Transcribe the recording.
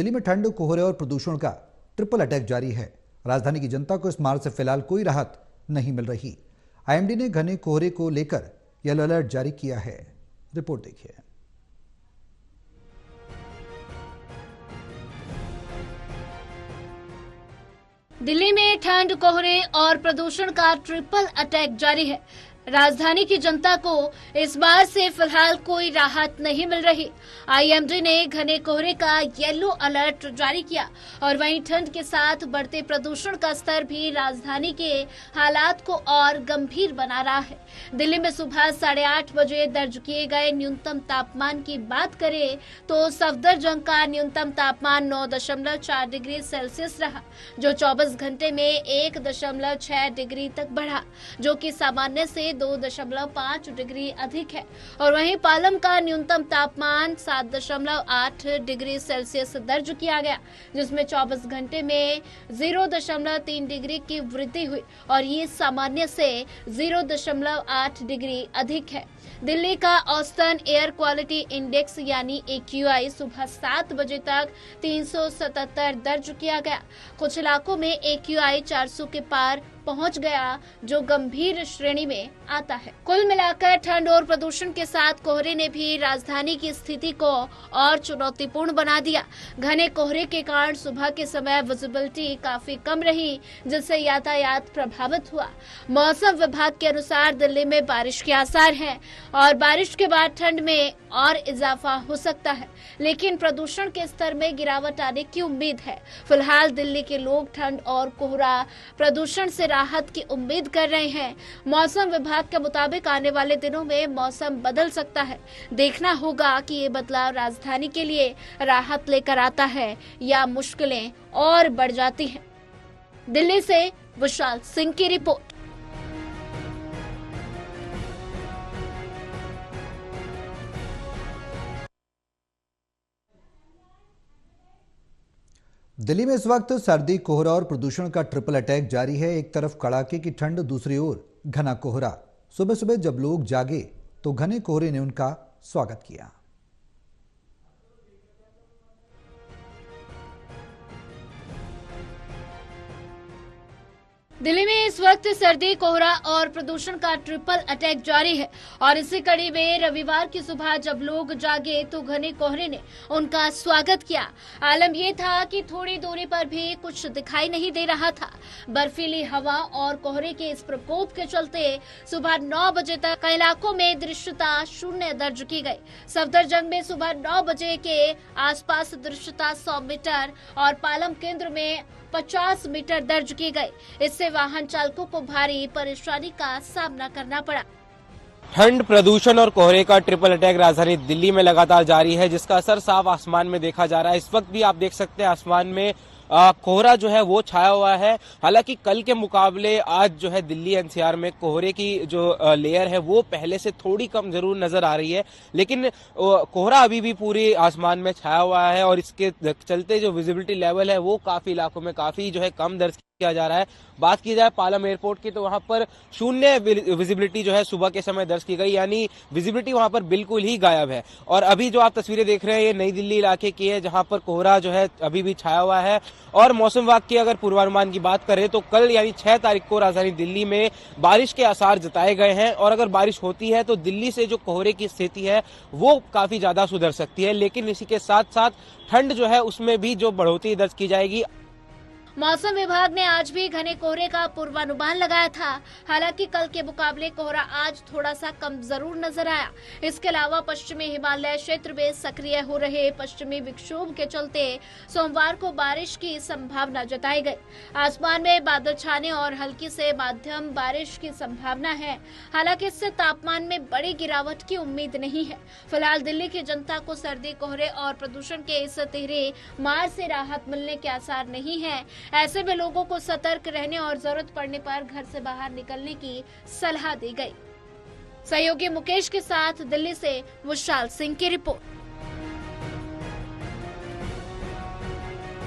दिल्ली में ठंड, कोहरे और प्रदूषण का ट्रिपल अटैक जारी है। राजधानी की जनता को इस मार से फिलहाल कोई राहत नहीं मिल रही। आईएमडी ने घने कोहरे को लेकर येलो अलर्ट जारी किया है। रिपोर्ट देखिए। दिल्ली में ठंड, कोहरे और प्रदूषण का ट्रिपल अटैक जारी है। राजधानी की जनता को इस बार से फिलहाल कोई राहत नहीं मिल रही। आईएमडी ने घने कोहरे का येलो अलर्ट जारी किया और वहीं ठंड के साथ बढ़ते प्रदूषण का स्तर भी राजधानी के हालात को और गंभीर बना रहा है। दिल्ली में सुबह 8:30 बजे दर्ज किए गए न्यूनतम तापमान की बात करें तो सफदरजंग का न्यूनतम तापमान 9.4 डिग्री सेल्सियस रहा, जो 24 घंटे में 1.6 डिग्री तक बढ़ा, जो कि सामान्य से 2.5 डिग्री अधिक है। और वहीं पालम का न्यूनतम तापमान 7.8 डिग्री सेल्सियस दर्ज किया गया, जिसमें 24 घंटे में 0.3 डिग्री की वृद्धि हुई और ये सामान्य से 0.8 डिग्री अधिक है। दिल्ली का औसतन एयर क्वालिटी इंडेक्स यानी AQI सुबह 7 बजे तक 377 दर्ज किया गया। कुछ इलाकों में AQI 400 के पार पहुंच गया, जो गंभीर श्रेणी में आता है। कुल मिलाकर ठंड और प्रदूषण के साथ कोहरे ने भी राजधानी की स्थिति को और चुनौतीपूर्ण बना दिया। घने कोहरे के कारण सुबह के समय विजिबिलिटी काफी कम रही, जिससे यातायात प्रभावित हुआ। मौसम विभाग के अनुसार दिल्ली में बारिश के आसार हैं और बारिश के बाद ठंड में और इजाफा हो सकता है, लेकिन प्रदूषण के स्तर में गिरावट आने की उम्मीद है। फिलहाल दिल्ली के लोग ठंड और कोहरा प्रदूषण से राहत की उम्मीद कर रहे हैं। मौसम विभाग के मुताबिक आने वाले दिनों में मौसम बदल सकता है। देखना होगा कि ये बदलाव राजधानी के लिए राहत लेकर आता है या मुश्किलें और बढ़ जाती हैं। दिल्ली से विशाल सिंह की रिपोर्ट। दिल्ली में इस वक्त सर्दी, कोहरा और प्रदूषण का ट्रिपल अटैक जारी है। एक तरफ कड़ाके की ठंड, दूसरी ओर घना कोहरा। सुबह सुबह जब लोग जागे तो घने कोहरे ने उनका स्वागत किया। दिल्ली में इस वक्त सर्दी, कोहरा और प्रदूषण का ट्रिपल अटैक जारी है और इसी कड़ी में रविवार की सुबह जब लोग जागे तो घने कोहरे ने उनका स्वागत किया। आलम यह था कि थोड़ी दूरी पर भी कुछ दिखाई नहीं दे रहा था। बर्फीली हवा और कोहरे के इस प्रकोप के चलते सुबह 9 बजे तक कई इलाकों में दृश्यता 0 दर्ज की गई। सफदरजंग में सुबह 9 बजे के आसपास दृश्यता 100 मीटर और पालम केंद्र में 50 मीटर दर्ज की गई। इससे वाहन चालकों को भारी परेशानी का सामना करना पड़ा। ठंड, प्रदूषण और कोहरे का ट्रिपल अटैक राजधानी दिल्ली में लगातार जारी है, जिसका असर साफ आसमान में देखा जा रहा है। इस वक्त भी आप देख सकते हैं आसमान में कोहरा जो है वो छाया हुआ है। हालांकि कल के मुकाबले आज जो है दिल्ली NCR में कोहरे की जो लेयर है वो पहले से थोड़ी कम जरूर नजर आ रही है, लेकिन कोहरा अभी भी पूरी आसमान में छाया हुआ है और इसके चलते जो विजिबिलिटी लेवल है वो काफी इलाकों में काफी जो है कम दर्ज किया जा रहा है। बात की जाए पालम एयरपोर्ट की तो वहां पर 0 विजिबिलिटी जो है सुबह के समय दर्ज की गई, यानी विजिबिलिटी वहां पर बिल्कुल ही गायब है। और अभी जो आप तस्वीरें देख रहे हैं ये नई दिल्ली इलाके की है, जहां पर कोहरा जो है अभी भी छाया हुआ है। और मौसम विभाग की अगर पूर्वानुमान की बात करें तो कल यानी 6 तारीख को राजधानी दिल्ली में बारिश के आसार जताए गए हैं और अगर बारिश होती है तो दिल्ली से जो कोहरे की स्थिति है वो काफी ज्यादा सुधर सकती है। लेकिन इसी के साथ साथ ठंड जो है उसमें भी जो बढ़ोतरी दर्ज की जाएगी। मौसम विभाग ने आज भी घने कोहरे का पूर्वानुमान लगाया था। हालांकि कल के मुकाबले कोहरा आज थोड़ा सा कम जरूर नजर आया। इसके अलावा पश्चिमी हिमालय क्षेत्र में सक्रिय हो रहे पश्चिमी विक्षोभ के चलते सोमवार को बारिश की संभावना जताई गई। आसमान में बादल छाने और हल्की से माध्यम बारिश की संभावना है। हालांकि इससे तापमान में बड़ी गिरावट की उम्मीद नहीं है। फिलहाल दिल्ली की जनता को सर्दी, कोहरे और प्रदूषण के इस तिहरे मार से राहत मिलने के आसार नहीं है। ऐसे में लोगों को सतर्क रहने और जरूरत पड़ने पर घर से बाहर निकलने की सलाह दी गई। सहयोगी मुकेश के साथ दिल्ली से विशाल सिंह की रिपोर्ट।